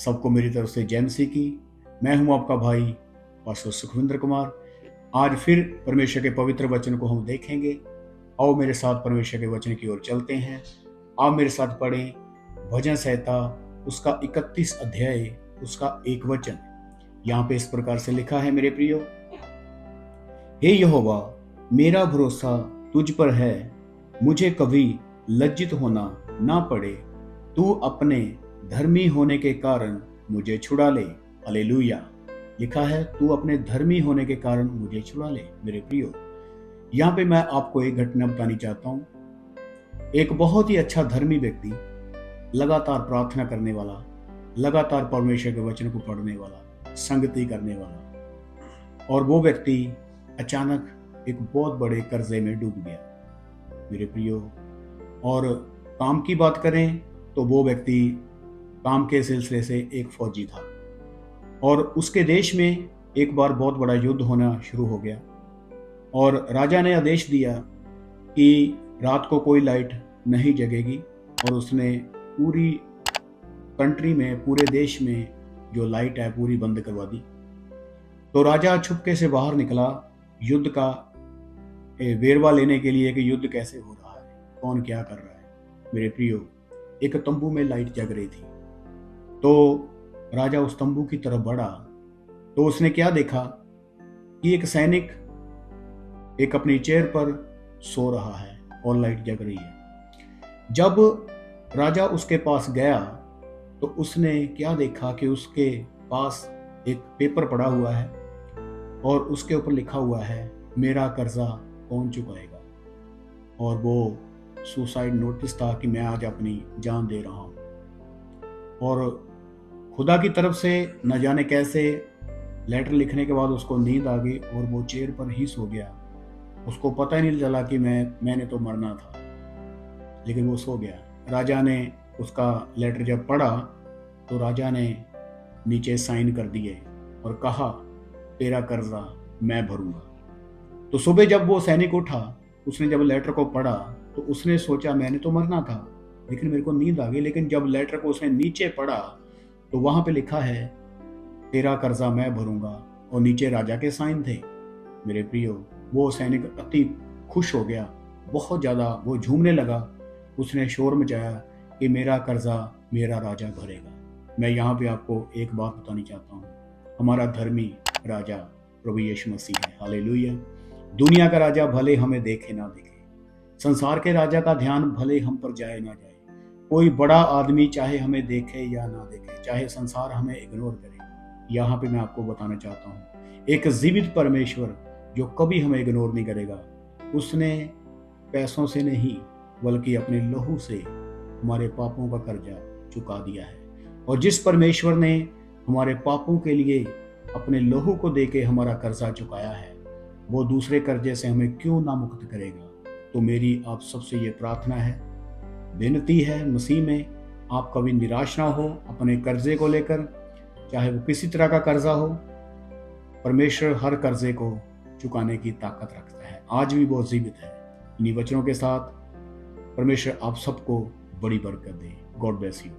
सबको मेरी तरफ से जय मसीह की। मैं हूं आपका भाई पास्टर सुखविंद्र कुमार। आज फिर परमेश्वर के पवित्र वचन को हम देखेंगे। आओ मेरे साथ परमेश्वर के वचन की ओर चलते हैं। आप मेरे साथ पढ़ें भजन संहिता उसका 31 अध्याय उसका 1 वचन। यहाँ पे इस प्रकार से लिखा है, मेरे प्रियो, हे यहोवा, मेरा भरोसा तुझ पर है, मुझे कभी लज्जित होना ना पड़े। तू अपने धर्मी होने के कारण मुझे छुड़ा ले। हालेलुया। लिखा है, तू अपने धर्मी होने के कारण मुझे छुड़ा ले। मेरे प्रियो, यहाँ पे मैं आपको एक घटना बतानी चाहता हूँ। एक बहुत ही अच्छा धर्मी व्यक्ति, लगातार प्रार्थना करने वाला, लगातार परमेश्वर के वचन को पढ़ने वाला, संगति करने वाला, और वो व्यक्ति अचानक एक बहुत बड़े कर्जे में डूब गया। मेरे प्रियो, और काम की बात करें तो वो व्यक्ति काम के सिलसिले से एक फौजी था, और उसके देश में एक बार बहुत बड़ा युद्ध होना शुरू हो गया, और राजा ने आदेश दिया कि रात को कोई लाइट नहीं जगेगी, और उसने पूरी कंट्री में, पूरे देश में जो लाइट है पूरी बंद करवा दी। तो राजा छुपके से बाहर निकला युद्ध का वेरवा लेने के लिए कि युद्ध कैसे हो रहा है, कौन क्या कर रहा है। मेरे प्रियो, एक तंबू में लाइट जग रही थी, तो राजा उस तंबू की तरफ बढ़ा, तो उसने क्या देखा कि एक सैनिक एक अपनी चेयर पर सो रहा है और लाइट जग रही है। जब राजा उसके पास गया तो उसने क्या देखा कि उसके पास एक पेपर पड़ा हुआ है और उसके ऊपर लिखा हुआ है, मेरा कर्जा कौन चुकाएगा। और वो सुसाइड नोटिस था कि मैं आज अपनी जान दे रहा हूँ। और खुदा की तरफ से न जाने कैसे लेटर लिखने के बाद उसको नींद आ गई और वो चेयर पर ही सो गया। उसको पता ही नहीं चला कि मैंने तो मरना था, लेकिन वो सो गया। राजा ने उसका लेटर जब पढ़ा तो राजा ने नीचे साइन कर दिए और कहा, तेरा कर्जा मैं भरूंगा। तो सुबह जब वो सैनिक उठा, उसने जब लेटर को पढ़ा तो उसने सोचा मैंने तो मरना था, लेकिन मेरे को नींद आ गई। लेकिन जब लेटर को उसने नीचे पढ़ा तो वहां पे लिखा है, तेरा कर्जा मैं भरूंगा, और नीचे राजा के साइन थे। मेरे प्रियो, वो सैनिक अति खुश हो गया, बहुत ज्यादा वो झूमने लगा। उसने शोर मचाया कि मेरा कर्जा मेरा राजा भरेगा। मैं यहाँ पे आपको एक बात बतानी चाहता हूँ, हमारा धर्मी राजा प्रभु यीशु मसीह है। हालेलुया। दुनिया का राजा भले हमें देखे ना देखे, संसार के राजा का ध्यान भले हम पर जाए ना जाए, कोई बड़ा आदमी चाहे हमें देखे या ना देखे, चाहे संसार हमें इग्नोर करे, यहाँ पे मैं आपको बताना चाहता हूँ, एक जीवित परमेश्वर जो कभी हमें इग्नोर नहीं करेगा। उसने पैसों से नहीं बल्कि अपने लहू से हमारे पापों का कर्जा चुका दिया है। और जिस परमेश्वर ने हमारे पापों के लिए अपने लहू को देके हमारा कर्जा चुकाया है, वो दूसरे कर्जे से हमें क्यों ना मुक्त करेगा। तो मेरी आप सबसे ये प्रार्थना है, विनती है मसीह में, आप कभी निराश ना हो अपने कर्जे को लेकर, चाहे वो किसी तरह का कर्जा हो। परमेश्वर हर कर्जे को चुकाने की ताकत रखता है, आज भी वो जीवित है। इन्हीं वचनों के साथ परमेश्वर आप सबको बड़ी बरकत दे। God bless you.